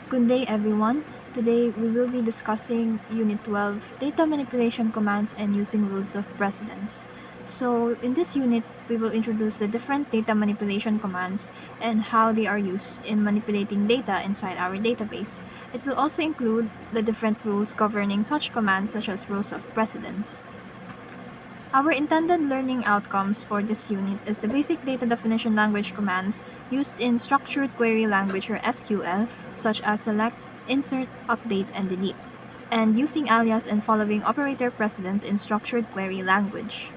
Good day everyone. Today we will be discussing Unit 12, Data Manipulation Commands and Using Rules of Precedence. So in this unit, we will introduce the different data manipulation commands and how they are used in manipulating data inside our database. It will also include the different rules governing such commands such as rules of precedence. Our intended learning outcomes for this unit is the basic data definition language commands used in structured query language or SQL, such as select, insert, update, and delete, and using alias and following operator precedence in structured query language.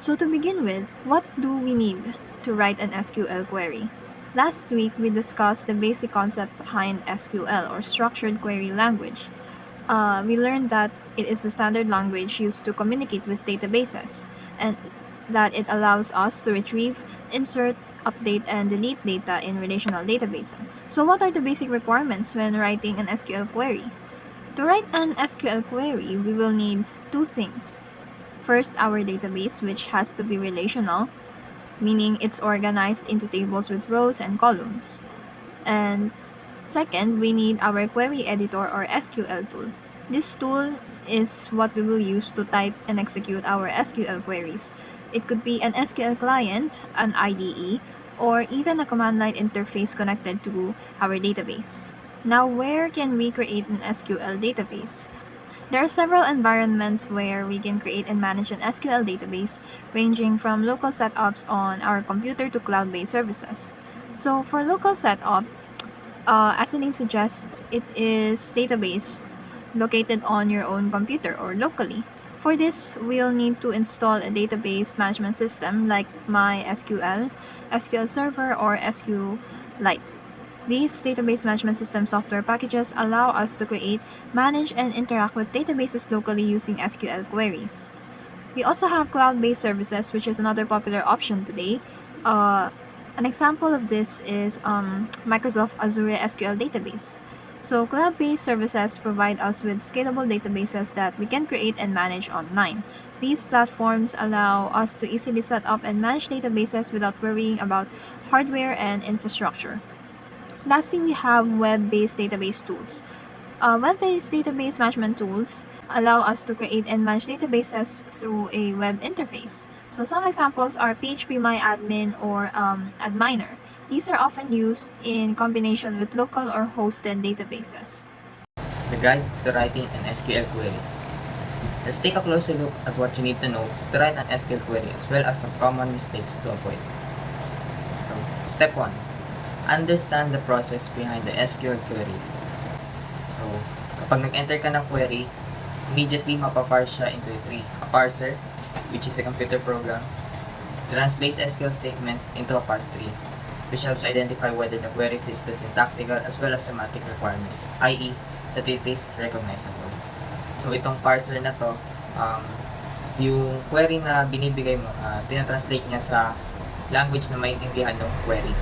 So to begin with, what do we need to write an SQL query? Last week, we discussed the basic concept behind SQL or structured query language. We learned that it is the standard language used to communicate with databases, and that it allows us to retrieve, insert, update, and delete data in relational databases. So what are the basic requirements when writing an SQL query? To write an SQL query, we will need two things. First, our database, which has to be relational, meaning it's organized into tables with rows and columns. And second, we need our query editor or SQL tool. This tool is what we will use to type and execute our SQL queries. It could be an SQL client, an IDE, or even a command line interface connected to our database. Now, where can we create an SQL database? There are several environments where we can create and manage an SQL database, ranging from local setups on our computer to cloud-based services. So for local setup, as the name suggests, it is database located on your own computer or locally. For this, we'll need to install a database management system like MySQL, SQL Server, or SQLite. These database management system software packages allow us to create, manage, and interact with databases locally using SQL queries. We also have cloud-based services, which is another popular option today. An example of this is Microsoft Azure SQL Database. So cloud-based services provide us with scalable databases that we can create and manage online. These platforms allow us to easily set up and manage databases without worrying about hardware and infrastructure. Lastly, we have web-based database tools. Web-based database management tools allow us to create and manage databases through a web interface. So some examples are PHP or Adminer. These are often used in combination with local or hosted databases. The guide to writing an SQL query. Let's take a closer look at what you need to know to write an SQL query as well as some common mistakes to avoid. So, step 1. Understand the process behind the SQL query. So, kapag nag-enter ka ng query, immediately mapaparse siya into a tree. A parser, which is a computer program, translates SQL statement into a parse tree, which helps identify whether the query fits the syntactical as well as semantic requirements, i.e., that it is recognizable. So, itong parser na to, yung query na binibigay mo, tinatranslate niya sa language na maintindihan ng query.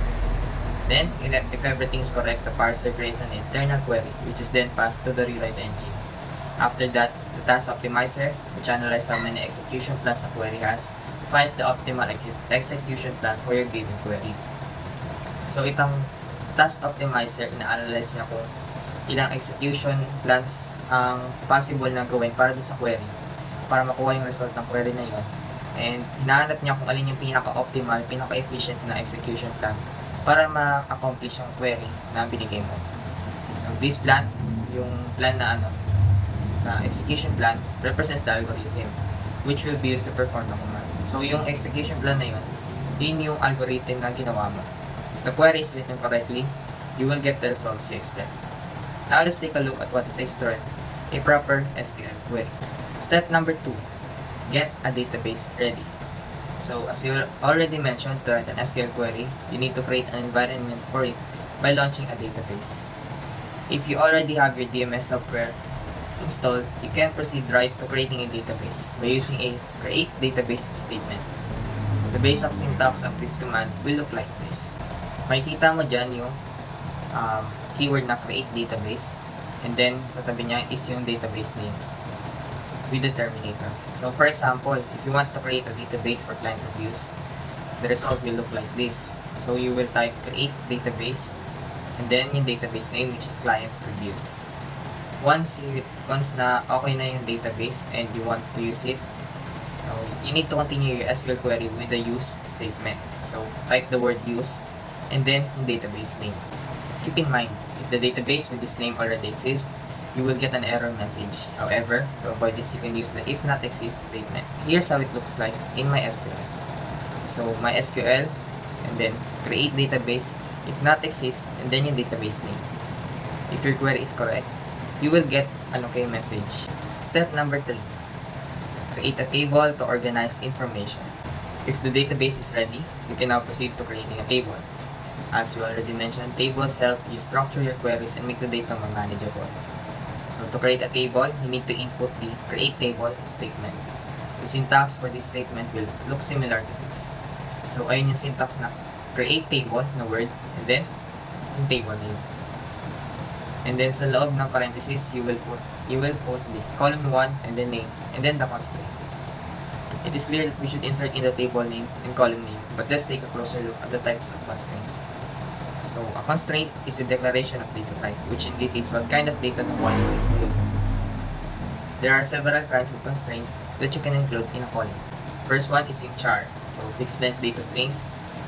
Then, if everything is correct, the parser creates an internal query, which is then passed to the rewrite engine. After that, the task optimizer, which analyzes how many execution plans the query has, finds the optimal execution plan for your given query. So, itong task optimizer, ina-analyze niya kung ilang execution plans ang possible na gawin para sa query, para makuha yung result ng query na yun. And, hinahanap niya kung alin yung pinaka-optimal, pinaka-efficient na execution plan para ma-accomplish yung query na binigay mo. So, this plan, yung plan na na execution plan, represents the algorithm which will be used to perform the command. So, yung execution plan na yun yung algorithm na ginawa mo. If the query is written correctly, you will get the results you expect. Now, let's take a look at what it takes to write a proper SQL query. Step number 2, get a database ready. So, as you already mentioned, to write an SQL query, you need to create an environment for it by launching a database. If you already have your DMS software installed, you can proceed right to creating a database by using a create database statement. The basic syntax of this command will look like this. Makikita mo dyan yung keyword na create database, and then sa tabi niya is yung database name with the terminator. So, for example, if you want to create a database for client reviews, the result will look like this. So, you will type create database, and then yung database name, which is client reviews. Once na okay na yung database and you want to use it, you need to continue your SQL query with the use statement. So type the word use and then yung database name. Keep in mind, if the database with this name already exists, you will get an error message. However, to avoid this, you can use the if not exists statement. Here's how it looks like in my SQL. So my SQL and then create database, if not exists, and then yung database name. If your query is correct, you will get an okay message. Step number 3. Create a table to organize information. If the database is ready, you can now proceed to creating a table. As we already mentioned, tables help you structure your queries and make the data more manageable. So to create a table, you need to input the create table statement. The syntax for this statement will look similar to this. So ayun yung syntax na create table na word and then yung table name. And then sa loob ng parentheses, you will put the column 1 and then name and then the constraint. It is clear that we should insert in the table name and column name, but let's take a closer look at the types of constraints. So a constraint is a declaration of data type, which indicates what kind of data the column will include. There are several kinds of constraints that you can include in a column. First one is yung char, so fixed length data strings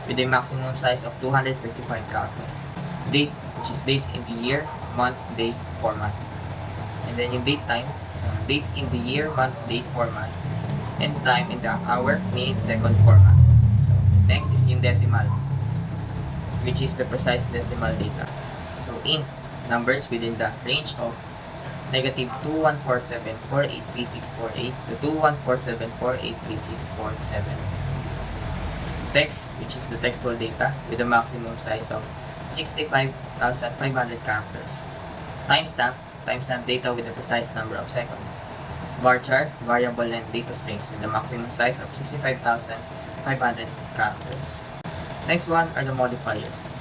with a maximum size of 255 characters. Date, which is dates in the year, month, day, format. And then yung date time, dates in the year, month, date, format. And time in the hour, minute, second format. So next is yung decimal, which is the precise decimal data. So int, numbers within the range of negative 2147483648 to 2147483647. Text, which is the textual data with a maximum size of 65,500 characters. Timestamp data with a precise number of seconds. Varchar, variable length data strings with a maximum size of 65,500 characters. Next one are the modifiers.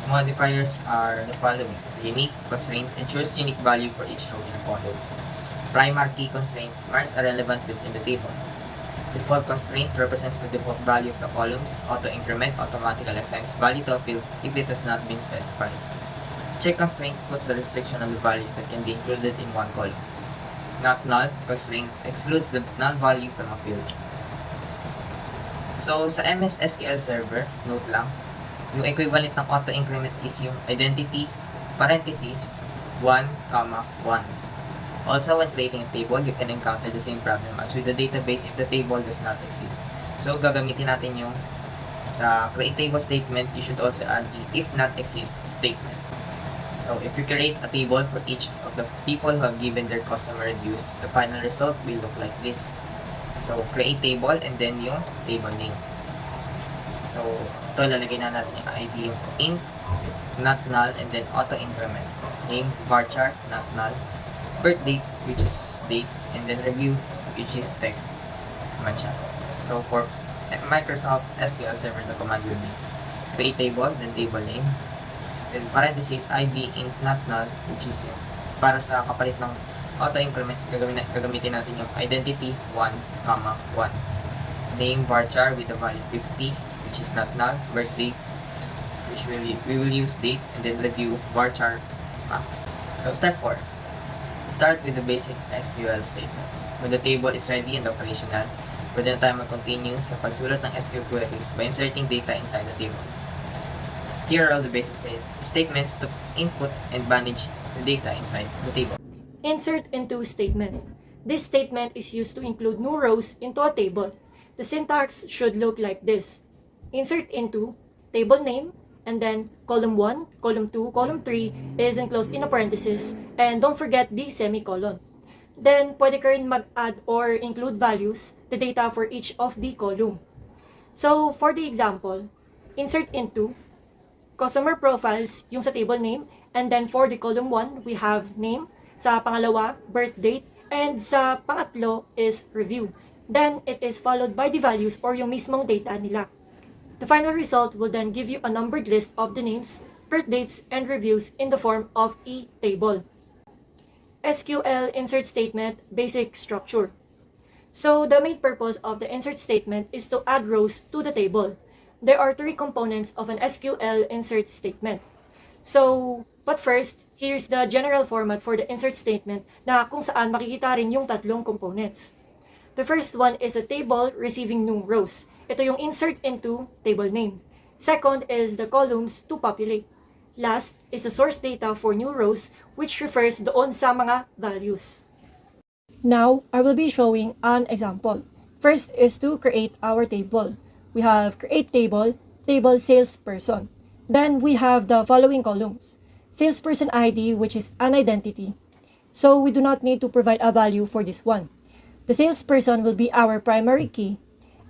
Modifiers are the following. The unique constraint ensures unique value for each row in a column. Primary key constraint marks a relevant field in the table. Default constraint represents the default value of the columns. Auto increment automatically assigns value to a field if it has not been specified. Check constraint puts a restriction on the values that can be included in one column. Not null constraint excludes the null value from a field. So sa MS SQL Server, note lang, yung equivalent ng auto increment is yung identity parentheses 1, 1. Also, when creating a table, you can encounter the same problem as with the database if the table does not exist. So, gagamitin natin yung sa create table statement, you should also add the if not exist statement. So, if you create a table for each of the people who have given their customer reviews, the final result will look like this. So, create table and then yung table name. So, ito lalagay na natin yung ID yung int, not null, and then auto increment. Name, varchar, not null. Birth date, which is date, and then review, which is text. Naman siya. So, for Microsoft SQL Server, the command will be create table, then table name, then parentheses ID int not null, which is para sa kapalit ng auto increment, gagamitin natin yung identity 1, 1. Name varchar with the value 50, which is not null. Birth date, which we will use date, and then review varchar max. So step 4. Start with the basic SQL statements. When the table is ready and operational, pwede na tayo mag-continue sa pagsulat ng SQL queries by inserting data inside the table. Here are all the basic statements to input and manage the data inside the table. Insert into statement. This statement is used to include new rows into a table. The syntax should look like this. Insert into, table name, and then column 1, column 2, column 3 is enclosed in a parenthesis, and don't forget the semicolon. Then, pwede ka rin mag-add or include values, the data for each of the column. So, for the example, insert into, customer profiles, yung sa table name, and then for the column 1, we have name, sa pangalawa, birth date, and sa pangatlo is review. Then, it is followed by the values or yung mismong data nila. The final result will then give you a numbered list of the names, birth dates, and reviews in the form of a table. SQL insert statement basic structure. So the main purpose of the insert statement is to add rows to the table. There are 3 components of an SQL insert statement. But first, here's the general format for the insert statement na kung saan makikita rin yung tatlong components. The first one is a table receiving new rows. Ito yung insert into table name. Second is the columns to populate. Last is the source data for new rows, which refers doon sa mga values. Now, I will be showing an example. First is to create our table. We have create table, table salesperson. Then we have the following columns. Salesperson ID, which is an identity. So we do not need to provide a value for this one. The salesperson will be our primary key.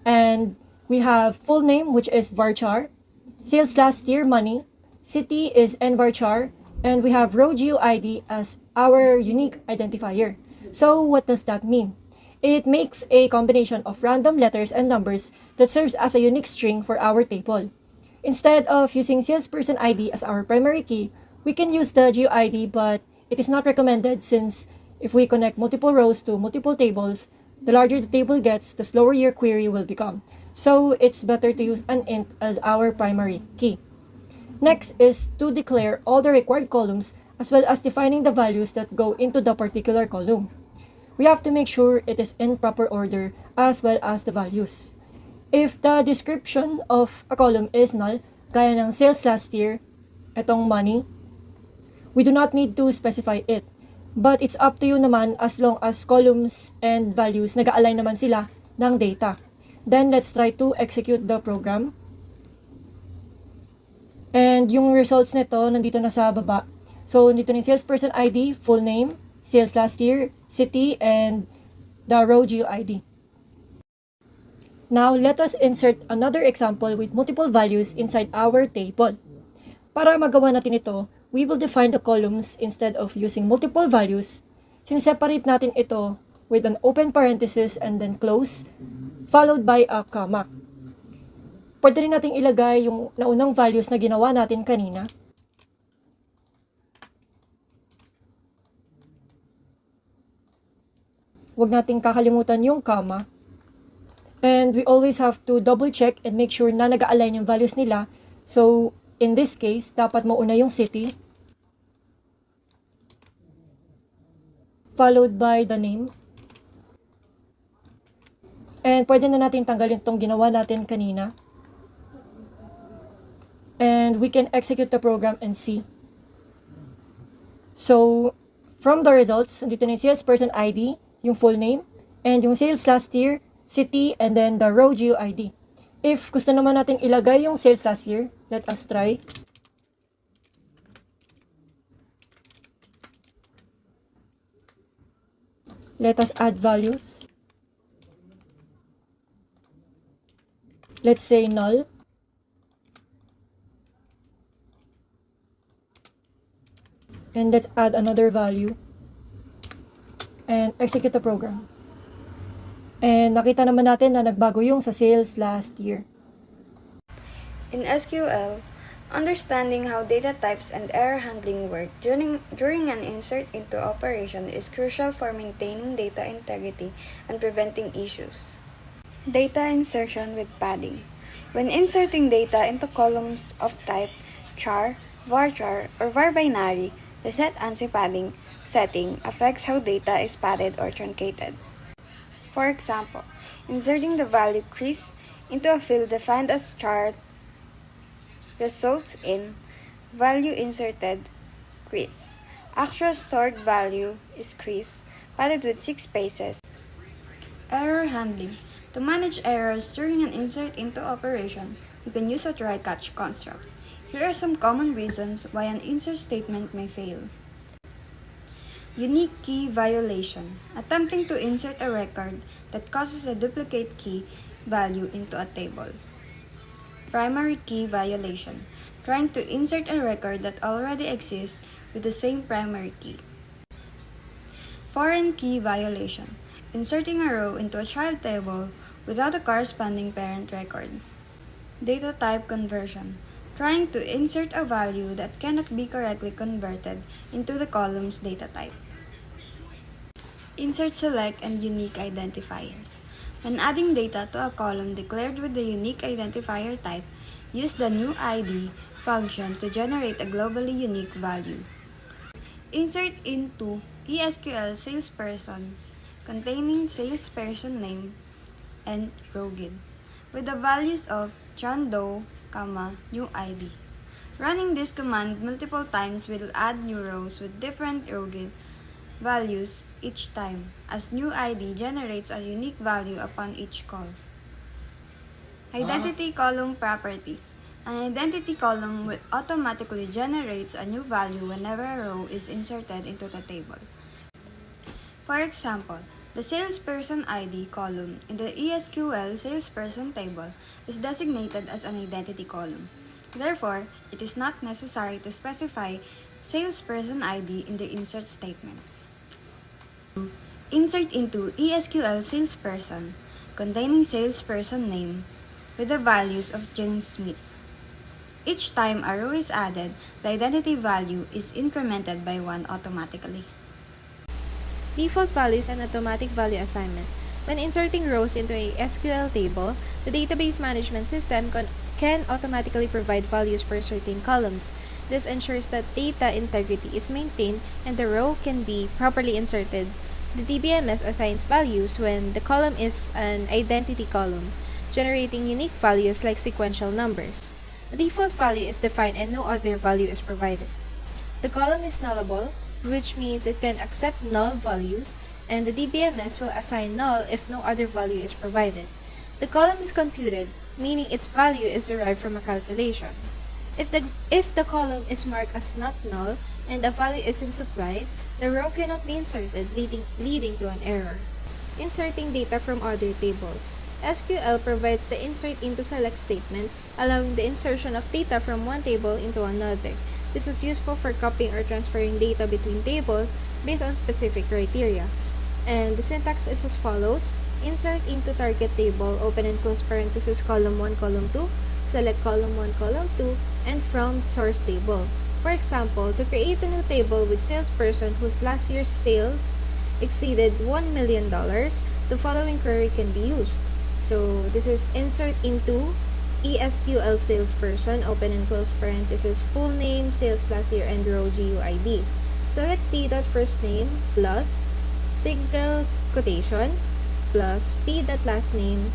And we have full name, which is varchar. Sales last year money. City is nvarchar. And we have row geo ID as our unique identifier. So what does that mean? It makes a combination of random letters and numbers that serves as a unique string for our table. Instead of using salesperson ID as our primary key, we can use the GeoID, but it is not recommended since if we connect multiple rows to multiple tables, the larger the table gets, the slower your query will become. So it's better to use an int as our primary key. Next is to declare all the required columns as well as defining the values that go into the particular column. We have to make sure it is in proper order as well as the values. If the description of a column is null, gaya ng sales last year, etong money, we do not need to specify it. But it's up to you naman as long as columns and values nag-align naman sila ng data. Then let's try to execute the program. And yung results nito nandito na sa baba. So nandito yung salesperson ID, full name, sales last year, city, and the row geo ID. Now, let us insert another example with multiple values inside our table. Para magawa natin ito, we will define the columns instead of using multiple values. Sineseparate natin ito with an open parenthesis and then close, followed by a comma. Pwede rin natin ilagay yung naunang values na ginawa natin kanina. Huwag nating kakalimutan yung comma. And we always have to double check and make sure na nag-align yung values nila. So, in this case, dapat mauna yung city, followed by the name. And pwede na natin tanggalin itong ginawa natin kanina. And we can execute the program and see. So, from the results, dito na yung salesperson ID, yung full name, and yung sales last year, city, and then the row geo ID. If gusto naman natin ilagay yung sales last year, let us try. Let us add values. Let's say null. And let's add another value. And execute the program. And nakita naman natin na nagbago yung sa sales last year. In SQL, understanding how data types and error handling work during an insert into operation is crucial for maintaining data integrity and preventing issues. Data insertion with padding. When inserting data into columns of type char, varchar, or var-binary, the set ANSI padding setting affects how data is padded or truncated. For example, inserting the value Chris into a field defined as chart results in value inserted Chris. Actual stored value is Chris, padded with 6 spaces. Error handling. To manage errors during an insert into operation, you can use a try-catch construct. Here are some common reasons why an insert statement may fail. Unique key violation. Attempting to insert a record that causes a duplicate key value into a table. Primary key violation. Trying to insert a record that already exists with the same primary key. Foreign key violation. Inserting a row into a child table without a corresponding parent record. Data type conversion. Trying to insert a value that cannot be correctly converted into the column's data type. Insert select and unique identifiers. When adding data to a column declared with the unique identifier type, use the new ID function to generate a globally unique value. Insert into ESQL salesperson containing salesperson name and Rogid with the values of John Doe, new ID. Running this command multiple times will add new rows with different Rogid values each time, as new ID generates a unique value upon each call. Identity column property. An identity column will automatically generates a new value whenever a row is inserted into the table. For example, the salesperson ID column in the ESQL salesperson table is designated as an identity column. Therefore, it is not necessary to specify salesperson ID in the insert statement. Insert into ESQL salesperson containing salesperson name with the values of James Smith. Each time a row is added, the identity value is incremented by 1 automatically. Default values and automatic value assignment. When inserting rows into a SQL table, the database management system can automatically provide values for certain columns. This ensures that data integrity is maintained and the row can be properly inserted. The DBMS assigns values when the column is an identity column, generating unique values like sequential numbers. The default value is defined and no other value is provided. The column is nullable, which means it can accept null values, and the DBMS will assign null if no other value is provided. The column is computed, meaning its value is derived from a calculation. If the column is marked as not null and a value isn't supplied, the row cannot be inserted, leading to an error. Inserting data from other tables. SQL provides the insert into select statement, allowing the insertion of data from one table into another. This is useful for copying or transferring data between tables based on specific criteria. And the syntax is as follows: insert into target table, open and close parenthesis, column 1, column 2, select column 1, column 2, and from source table. For example, to create a new table with salesperson whose last year's sales exceeded $1 million, the following query can be used. So this is insert into ESQL salesperson, open and close parenthesis, full name, sales last year, and row GUID. Select T.first name plus single quotation plus P.last name,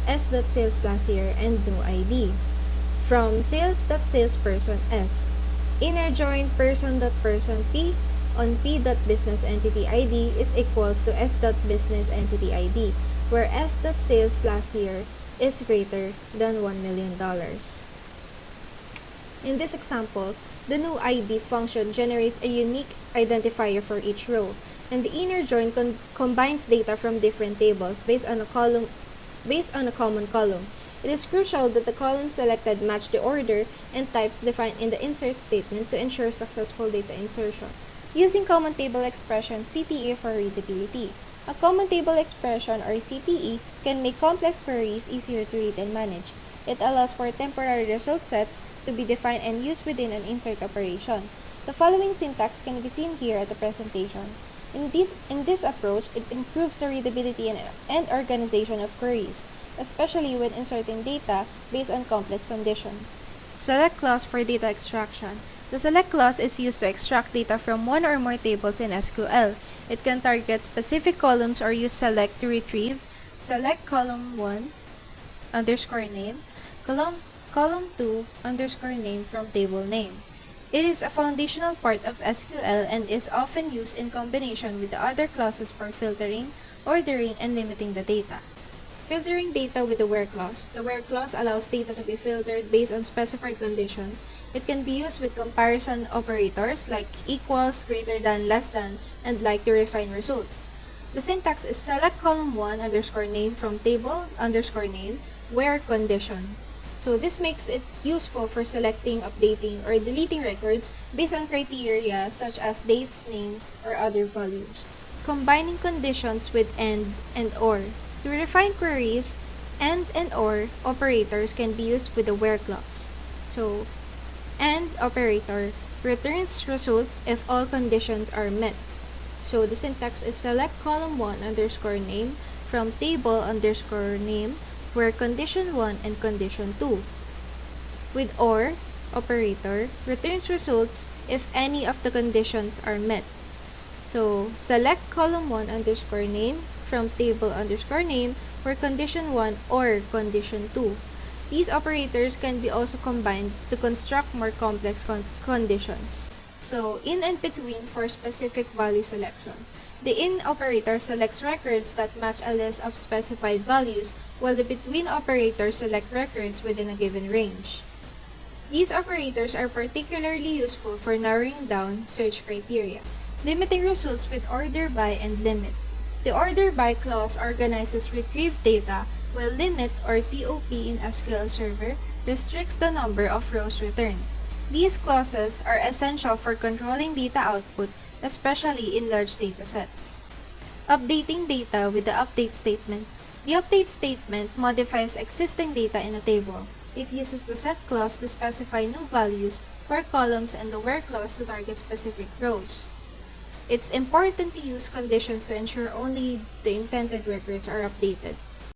S.sales last year, and no ID. From sales.salesperson S, inner join person.person P on P.business entity ID is equals to S.business entity ID, where S.sales last year is greater than $1 million. In this example, the new ID function generates a unique identifier for each row, and the inner join combines data from different tables based on a common column. It is crucial that the columns selected match the order and types defined in the insert statement to ensure successful data insertion. Using common table expression CTE for readability. A common table expression, or CTE, can make complex queries easier to read and manage. It allows for temporary result sets to be defined and used within an insert operation. The following syntax can be seen here at the presentation. In this approach, it improves the readability and organization of queries, especially when inserting data based on complex conditions. Select clause for data extraction. The select clause is used to extract data from one or more tables in SQL. It can target specific columns or use select to retrieve. Select column 1 underscore name, column 2 underscore name from table name. It is a foundational part of SQL and is often used in combination with the other clauses for filtering, ordering, and limiting the data. Filtering data with the where clause. The where clause allows data to be filtered based on specified conditions. It can be used with comparison operators like equals, greater than, less than, and like to refine results. The syntax is select column 1 underscore name from table underscore name where condition. So this makes it useful for selecting, updating, or deleting records based on criteria such as dates, names, or other values. Combining conditions with and or. To refine queries, and or operators can be used with the where clause. So, and operator returns results if all conditions are met. So the syntax is select column 1 underscore name from table underscore name where condition 1 and condition 2. With or, operator returns results if any of the conditions are met. So, select column 1 underscore name from table underscore name for condition 1 or condition 2. These operators can be also combined to construct more complex conditions. So, in and between for specific value selection. The in operator selects records that match a list of specified values, while the between operator select records within a given range. These operators are particularly useful for narrowing down search criteria. Limiting results with order by and limit. The order by clause organizes retrieved data, while limit or TOP in SQL Server restricts the number of rows returned. These clauses are essential for controlling data output, especially in large data sets. Updating data with the update statement. The update statement modifies existing data in a table. It uses the set clause to specify new values for columns and the where clause to target specific rows. It's important to use conditions to ensure only the intended records are updated.